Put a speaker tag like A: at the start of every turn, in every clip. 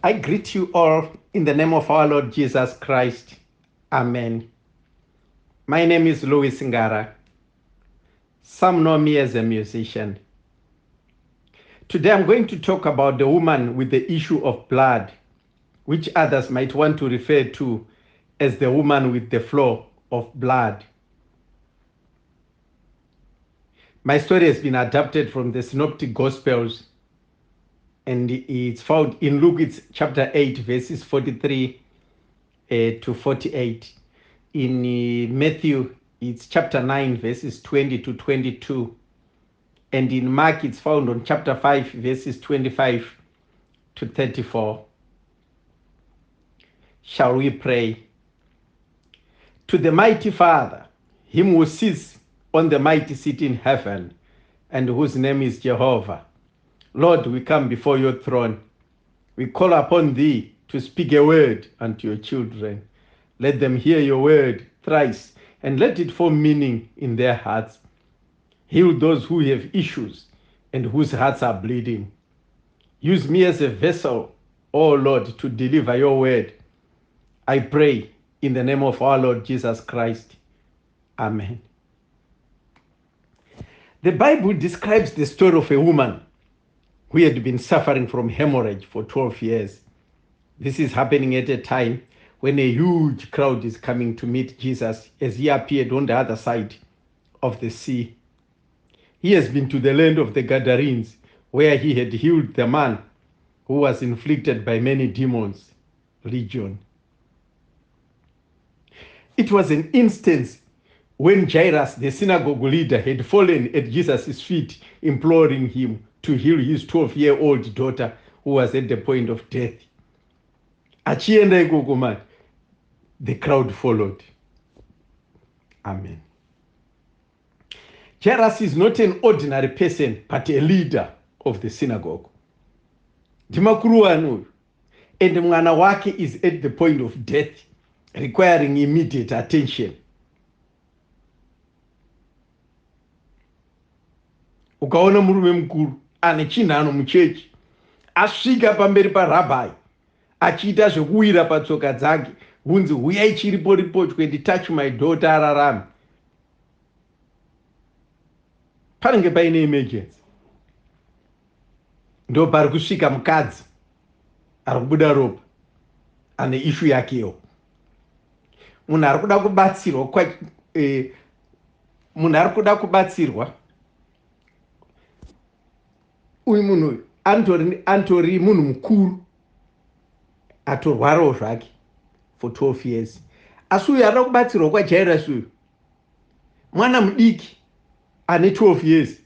A: I greet you all in the name of our Lord Jesus Christ. Amen. My name is Louis Ngara. Some know me as a musician. Today I'm going to talk about the woman with the issue of blood, which others might want to refer to as the woman with the flow of blood. My story has been adapted from the Synoptic Gospels, and it's found in Luke, it's chapter 8, verses 43 to 48. In Matthew, it's chapter 9, verses 20 to 22. And in Mark, it's found on chapter 5, verses 25 to 34. Shall we pray? To the mighty Father, him who sits on the mighty seat in heaven, and whose name is Jehovah, Lord, we come before your throne. We call upon thee to speak a word unto your children. Let them hear your word thrice, and let it form meaning in their hearts. Heal those who have issues and whose hearts are bleeding. Use me as a vessel, O Lord, to deliver your word. I pray in the name of our Lord Jesus Christ. Amen. The Bible describes the story of a woman who had been suffering from hemorrhage for 12 years. This is happening at a time when a huge crowd is coming to meet Jesus as he appeared on the other side of the sea. He has been to the land of the Gadarenes, where he had healed the man who was inflicted by many demons, legion. It was an instance when Jairus, the synagogue leader, had fallen at Jesus' feet, imploring him to heal his 12-year-old daughter who was at the point of death. Achienda ikoko manje, the crowd followed. Amen. Jairus is not an ordinary person, but a leader of the synagogue. Ndimakuru wanu, and mwana wake is at the point of death, requiring immediate attention. Ukaona murume mukuru ane chinhano muchechi asvika pamberi parabhai achiita zvekuwira patsoka dzake, hunzi huyai chiripo ripochwe, touch my daughter ararame. Panenge paine emergency. Ndo pari kusvika mukadzi ari kubuda ropa ane ishu yakewo. Munhu ari kuda kubatsirwa uyu munhu antori munhu mukuru atorwarawo zvake for 12 years. Asi uyu ari kubatsirwa kwaJairus uyu mwana mudiki ane 12 years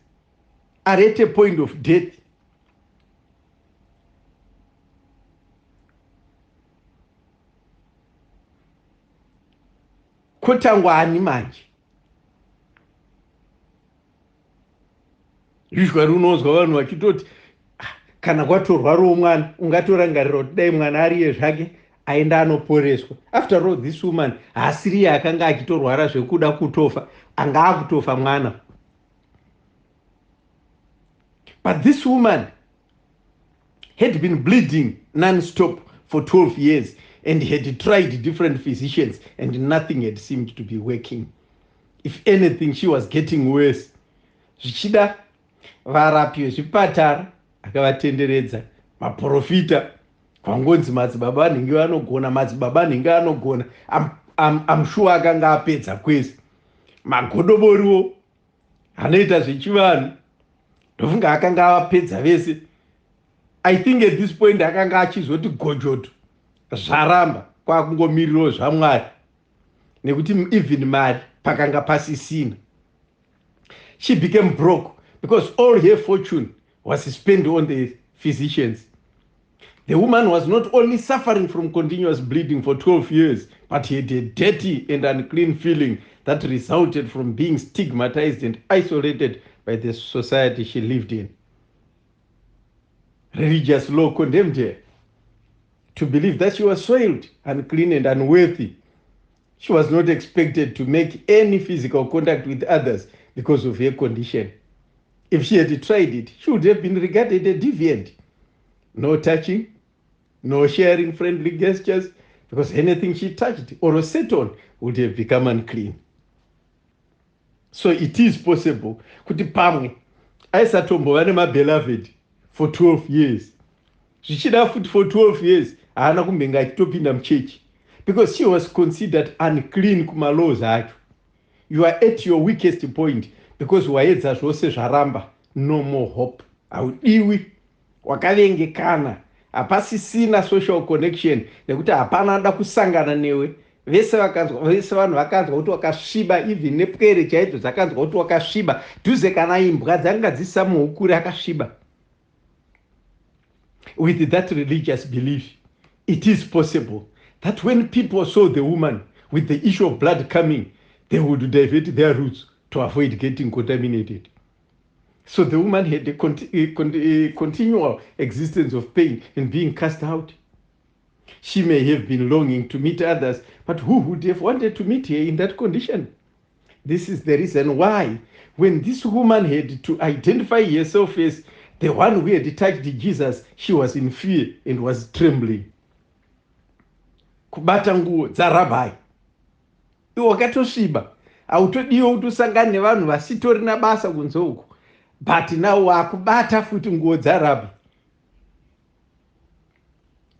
A: ari at a point of death. Kotangwani manje? Usually unozwa vanhu vachitoti kana kwatorwarawo mwana ungatorangarira kuti dai mwana ariye zvake aenda anoporeswa. After all, this woman haasiriye akanga achitorwara zvekuda kutofa, anga akutofa mwana. But this woman had been bleeding non-stop for 12 years and had tried different physicians and nothing had seemed to be working. If anything, she was getting worse. Zvichida varapi vezvipatara akavatenderedza, maprofita, kwangonzi madzibaba anenge anogona, I'm sure akanga apedza kwese. Magodoboriwo anoita zvechivanhu ndofunga akanga apedza vese. I think at this point akanga achizoti gojoto, zvaramba kwakungomirirawo zvamwari, nekuti even mari pakanga pasisina. She became broke because all her fortune was spent on the physicians. The woman was not only suffering from continuous bleeding for 12 years, but had a dirty and unclean feeling that resulted from being stigmatized and isolated by the society she lived in. Religious law condemned her to believe that she was soiled, unclean, and unworthy. She was not expected to make any physical contact with others because of her condition. If she had tried it, she would have been regarded a deviant. No touching, no sharing friendly gestures, because anything she touched or sat on would have become unclean. So it is possible kuti pamwe aisatombova nemabeloved for 12 years. Zvichida futi for 12 years haana kumbenga achitopinda muchechi, because she was considered unclean kumalaws acho. You are at your weakest point because waedza zvose zvaramba, no more hope. Haudiwi, wakavengekana, hapasisina social connection, nekuti hapana ada kusangana newe. Vese vanhu vakanzwa kuti wakasviba, even nepwere chaidzo dzakanzwa kuti wakasviba, dhuze kana imbwa dzanga dzisa muhukuri akasviba. With that religious belief, it is possible that when people saw the woman with the issue of blood coming, they would divert their routes to avoid getting contaminated. So the woman had a continual existence of pain and being cast out. She may have been longing to meet others, but who would have wanted to meet her in that condition? This is the reason why, when this woman had to identify herself as the one who had touched Jesus, she was in fear and was trembling. Kubata nguo dzarabhai, iwe wakatosviba, hautodiwo kuti usangane nevanhu vasitorina basa kunze uku, but now wakubata futi nguo dzarabhi.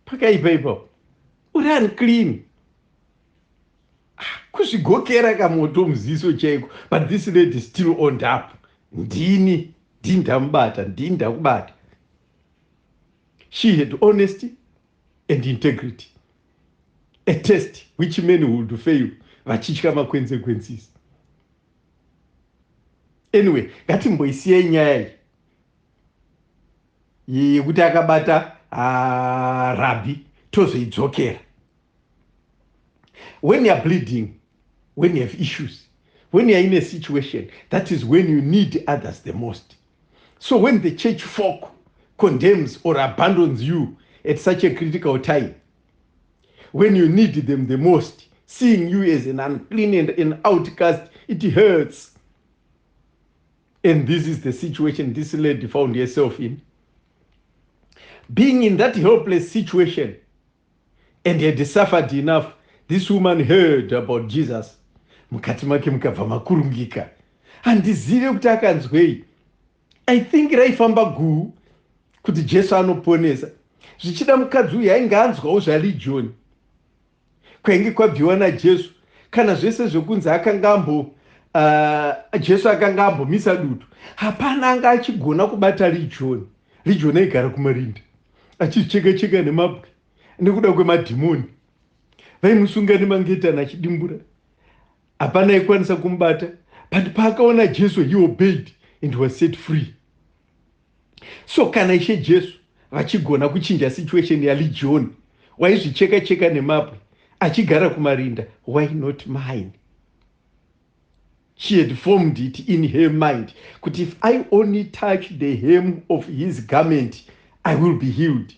A: Pakaipa ipapo uri unclean, kuzvigokera kamoto muziso chaiko, but this lady still owned up. Ndini ndindamubata, ndindakubata. She had honesty and integrity, a test which many would fail vachitya consequences. Anyway, ngatimboisiyei nyaya iyi yekuti akabata rabhi tozoidzokera. When you are bleeding, when you have issues, when you are in a situation, that is when you need others the most. So when the church folk condemns or abandons you at such a critical time, when you need them the most, seeing you as an unclean and an outcast, it hurts. And this is the situation this lady found herself in. Being in that helpless situation and had suffered enough, this woman heard about Jesus. Mukati make mukabva makurungika. Handizive kuti akanzwei. I think raifamba guu kuti Jesu anoponesa. Zvichida mukadzi uyu ainge anzwawo zvaReligion. Kwainge kwabviwa naJesu. Kana zvese zvokunzi akanga Jesu akanga ambomisa dutu, hapana anga achigona kubata Religion. Religion aigara kumarinda, achicheka-cheka nemabwe nekuda kwemadhimoni. Vaimusunga nemangetani achidimbura. Hapana aikwanisa kumubata, but paakaona Jesu, he obeyed and was set free. So kana Ishe Jesu vachigona kuchinja situation yaReligion, waizvicheka-cheka nemabwe achigara kumarinda, why not mine? She had formed it in her mind, kuti if I only touch the hem of his garment, I will be healed.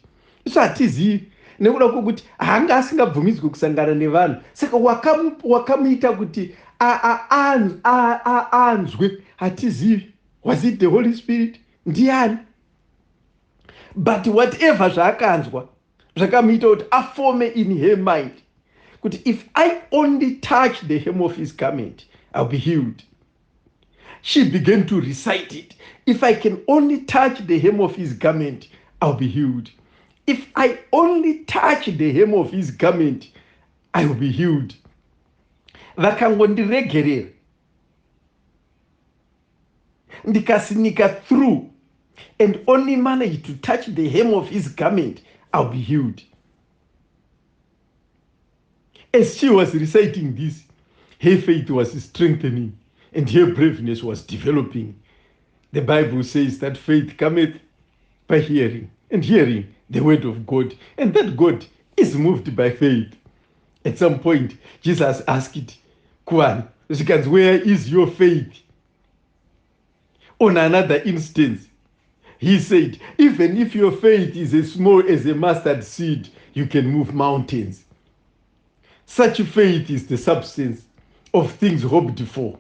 A: So hatizivi nekuda kwokuti haanga asingabvumidzwi kusangana nevanhu, saka wakamuita kuti anzwe. Hatizivi, was it the Holy Spirit? Ndiani? But whatever zvaakanzwa zvakamuita kuti afome in her mind kuti if I only touch the hem of his garment, I'll be healed. She began to recite it. If I can only touch the hem of his garment, I'll be healed. If I only touch the hem of his garment, I will be healed. Vakangondiregerera, ndikasinika through and only manage to touch the hem of his garment, I'll be healed. As she was reciting this, her faith was strengthening and her braveness was developing. The Bible says that faith cometh by hearing, and hearing the word of God, and that God is moved by faith. At some point, Jesus asked Kwan, where is your faith? On another instance, he said, even if your faith is as small as a mustard seed, you can move mountains. Such faith is the substance of things hoped for.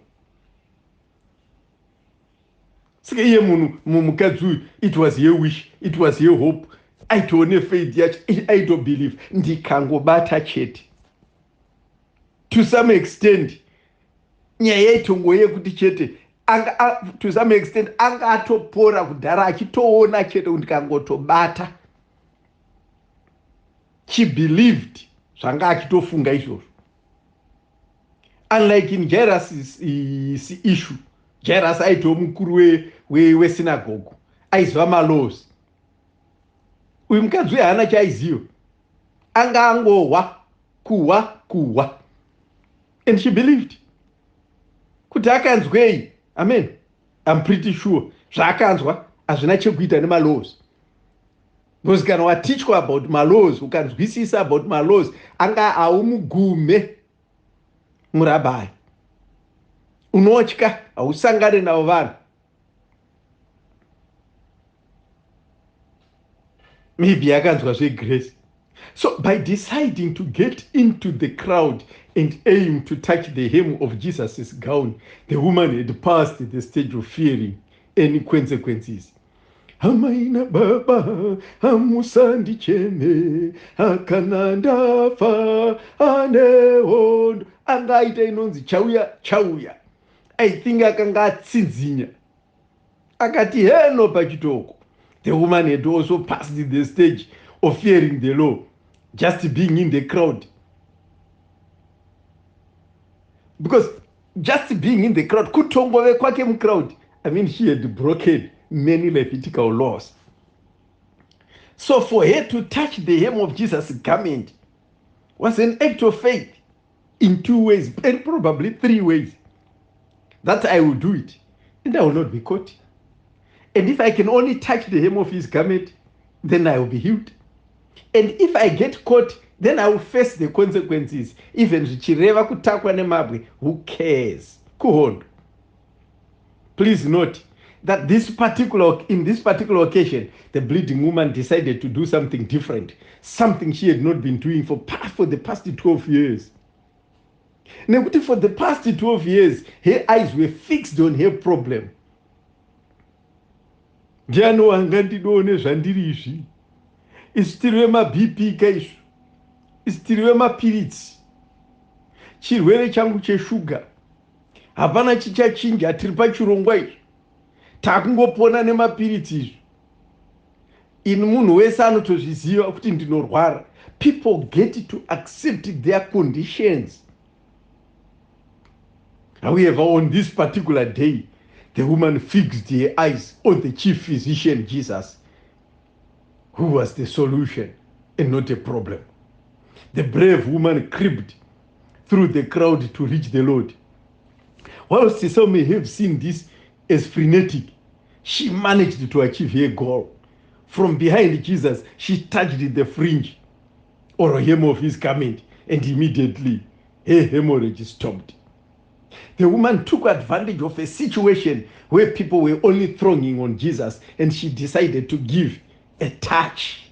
A: It was your wish, it was your hope aitoone faith yacho aitobelieve ndikangobata chete. To some extent nyaya itongo yekuti chete to some extent anga atopora kudhara achitoona chete kuti ndikangotobata. She believed zvanga achitofunga izvozvo. Unlike in Jairus' issue, Jairus aitoo mukuru wesinagoge aiziva malaws. Uyu mukadzi haana chaaiziva, anga angohwa kuhwa. And she believed. Kuti akanzwei, amen, I'm pretty sure zvaakanzwa hazvina chekuita nemalaws. Because kana watichwa about malaws, ukanzwisisa about malaws, anga haumugume murabhai. Unotya, hausangane navo vanhu. Maybe akanzwa zvegrace. So by deciding to get into the crowd and aim to touch the hem of Jesus' gown, the woman had passed the stage of fearing any consequences. Hamaina baba hamusandicheme akana ndafa anehondo angaita inonzi chauya. I think akanga atsinzinya akati heno pachitoko. The woman had also passed the stage of fearing the law, just being in the crowd. Because just being in the crowd, kutongove kwake mcrowd, I mean, she had broken many Levitical laws. So for her to touch the hem of Jesus' garment was an act of faith in 2 ways, and probably 3 ways. That I will do it, and I will not be caught. And if I can only touch the hem of his garment, then I will be healed. And if I get caught, then I will face the consequences. Even zvichireva kutakwa nemabwe, who cares? Kuhondo. Please note that in this particular occasion, the bleeding woman decided to do something different, something she had not been doing for the past 12 years. Nekuti for the past 12 years, her eyes were fixed on her problem. Ndiano angandidone zvandiri izvi. Isitiriwe maBP kaizvo. Isitiriwe mapiritsi. Chirwere changu cheshuga. Hapana chichachinja, tiri pachirongwa izvi. Takungopona nemapiritsi izvi. Ini munhu wese anotozviziva kuti ndinorwara. People get to accept their conditions. However, on this particular day, the woman fixed her eyes on the chief physician, Jesus, who was the solution and not a problem. The brave woman crept through the crowd to reach the Lord. Whilst some may have seen this as frenetic, she managed to achieve her goal. From behind Jesus, she touched the fringe or hem of his garment, and immediately her hemorrhage stopped. The woman took advantage of a situation where people were only thronging on Jesus, and she decided to give a touch,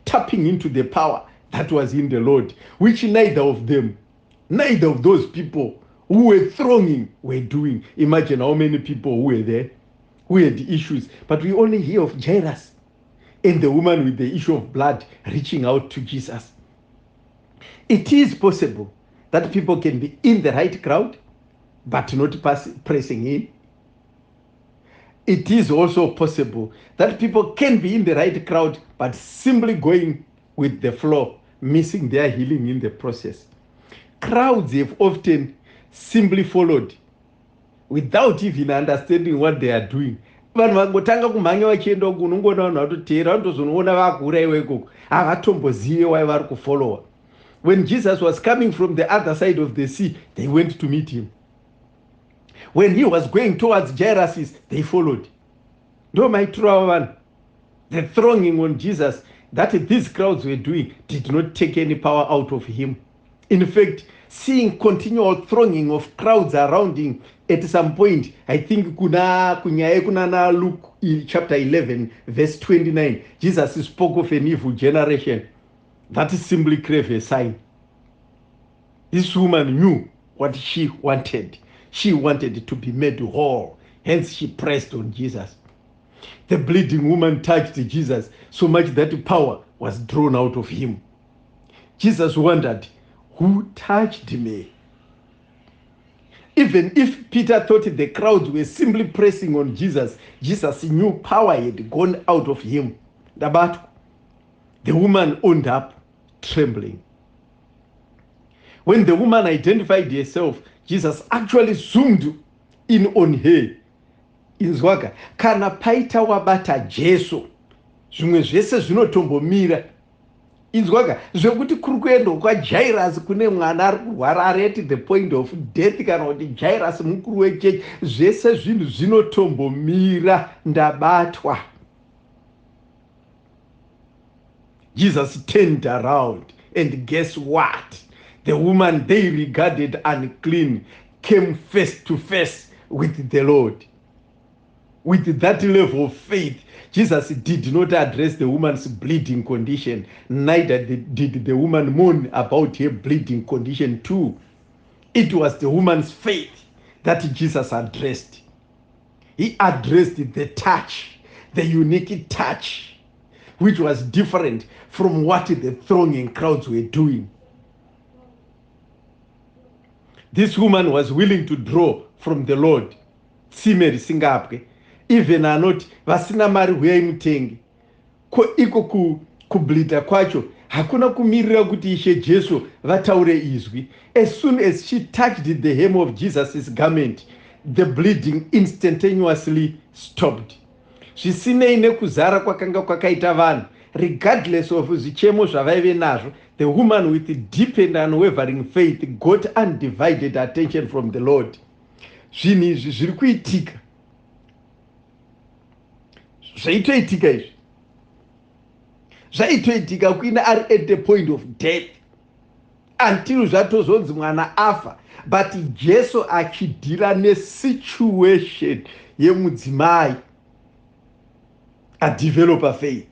A: tapping into the power that was in the Lord, which neither of those people who were thronging were doing. Imagine how many people who were there, who had issues. But we only hear of Jairus and the woman with the issue of blood reaching out to Jesus. It is possible that people can be in the right crowd, but not pressing in. It is also possible that people can be in the right crowd, but simply going with the flow, missing their healing in the process. Crowds have often simply followed without even understanding what they are doing. Vanhu vangotanga kumhanya vachienda uku, unongoona vanhu vatoteera, vanotozonoona vakura iwe ikoko, havatombozive why vari kufollowa. When Jesus was coming from the other side of the sea, they went to meet him. When he was going towards Jairus, they followed. No, my true one, the thronging on Jesus that these crowds were doing did not take any power out of him. In fact, seeing continual thronging of crowds around him, at some point, I think kuna Luke chapter 11, verse 29, Jesus spoke of an evil generation that simply crave a sign. This woman knew what she wanted. She wanted to be made whole. Hence, she pressed on Jesus. The bleeding woman touched Jesus so much that power was drawn out of him. Jesus wondered, who touched me? Even if Peter thought the crowds were simply pressing on Jesus, Jesus knew power had gone out of him. The woman owned up, trembling. When the woman identified herself, Jesus actually zoomed in on her. Inzwaka, kana paita wabata Jesu, zvimwe zvese zvinotombomira. Inzwaka, zvekuti kuri kuenda kwaJairus kune mwana ari kurwara ari at the point of death, kana kuti Jairus mukuru wechechi, zvese zvinhu zvinotombomira, ndabatwa. Jesus turned around, and guess what? The woman they regarded unclean came face to face with the Lord. With that level of faith, Jesus did not address the woman's bleeding condition, neither did the woman mourn about her bleeding condition too. It was the woman's faith that Jesus addressed. He addressed the touch, the unique touch, which was different from what the thronging crowds were doing. This woman was willing to draw from the Lord. Tsime risingapwe. Even anoti vasina mari huyai mutenge. Ko iko kubleeda kwacho hakuna kumirira kuti Ishe Jesu vataure izwi. As soon as she touched the hem of Jesus' garment, the bleeding instantaneously stopped. Zvisinei nekuzara kwakanga kwakaita vanhu, regardless of zvichemo zvavaive nazvo, the woman with deep and unwavering faith got undivided attention from the Lord. Zvinhu izvi zviri kuitika. Zvaitoitika izvi. Zvaitoitika kuina ari at the point of death. Until zvatozonzi mwana afa. But Jesu achidhira nesituation yemudzimai. A developer faith.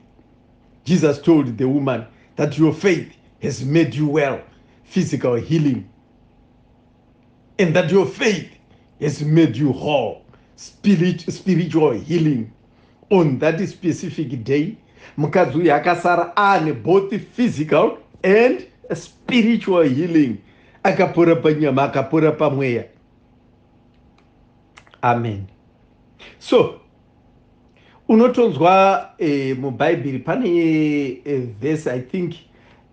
A: Jesus told the woman that your faith has made you well, physical healing. And that your faith has made you whole, spiritual healing. On that specific day, mukadzi uyu akasara ane both physical and spiritual healing. Akapora panyama, akapora pamweya. Amen. So, unotonzwa mubhaibheri pane verse I think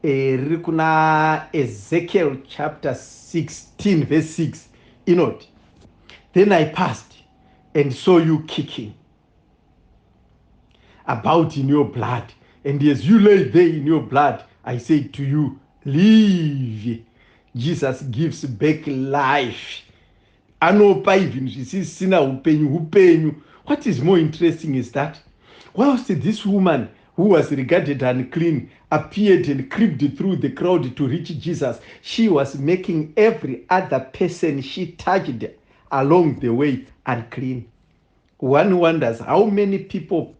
A: riri kuna Ezekiel chapter 16 verse 6 inoti, then I passed and saw you kicking about in your blood, and as you lay there in your blood, I said to you, live. Jesus gives back life. Anopa even zvisisina upenyu. What is more interesting is that whilst this woman who was regarded unclean appeared and crept through the crowd to reach Jesus, she was making every other person she touched along the way unclean. One wonders how many people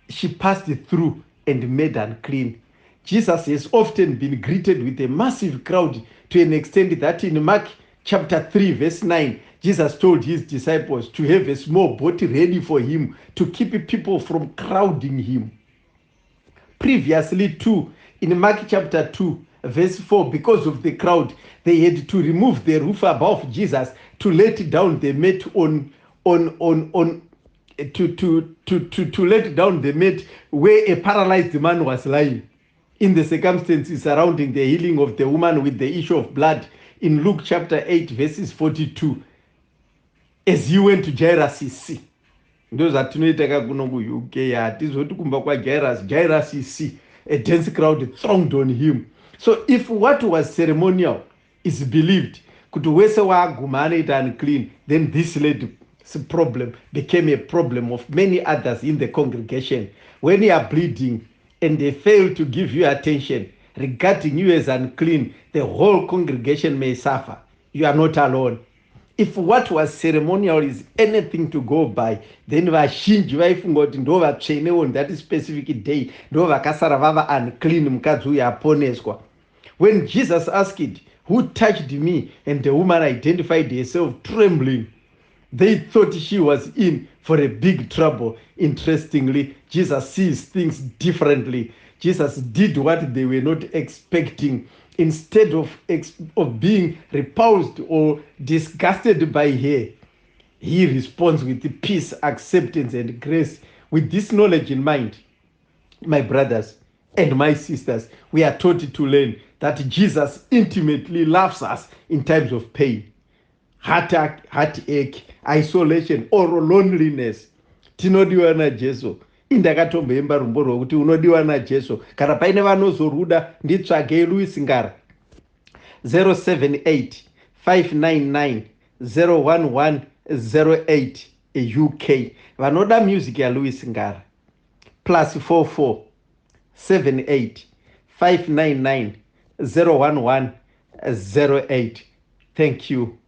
A: she passed through and made unclean. Jesus has often been greeted with a massive crowd to an extent that in Mark chapter 3 verse 9, Jesus told his disciples to have a small boat ready for him to keep people from crowding him. Previously too, in Mark chapter 2 verse 4, because of the crowd, they had to remove the roof above Jesus to let down the mat to let down the mat where a paralyzed man was lying, in the circumstances surrounding the healing of the woman with the issue of blood in Luke chapter 8 verses 42. As he went to Jairus' see. Those are tunetaka kuno ku-UK hatizoti kumba kwa Jairus' see. A dense crowd thronged on him. So if what was ceremonial is believed, kuti wese waaguma anoita unclean, then this led problem became a problem of many others in the congregation. When you are bleeding and they fail to give you attention regarding you as unclean, the whole congregation may suffer. You are not alone. If what was ceremonial is anything to go by, then vazhinji vaifunga kuti ndo vatsvene on that specific day, ndo vakasara vava unclean, mukadzi uyu aponeswa. When Jesus asked, who touched me? And the woman identified herself trembling. They thought she was in for a big trouble. Interestingly, Jesus sees things differently. Jesus did what they were not expecting. Instead of being repulsed or disgusted by her, he responds with peace, acceptance, and grace. With this knowledge in mind, my brothers and my sisters, we are taught to learn that Jesus intimately loves us in times of pain, heartache, isolation, or loneliness. Tinodiwa naJesu. Indakatomboimba rumbo rwokuti unodiwa naJesu. Kana paine vanozoruda nditsvagei Louis Ngara 078 599 01108 UK. Vanoda music ya Louis Ngara +44 78 599 01108. Thank you.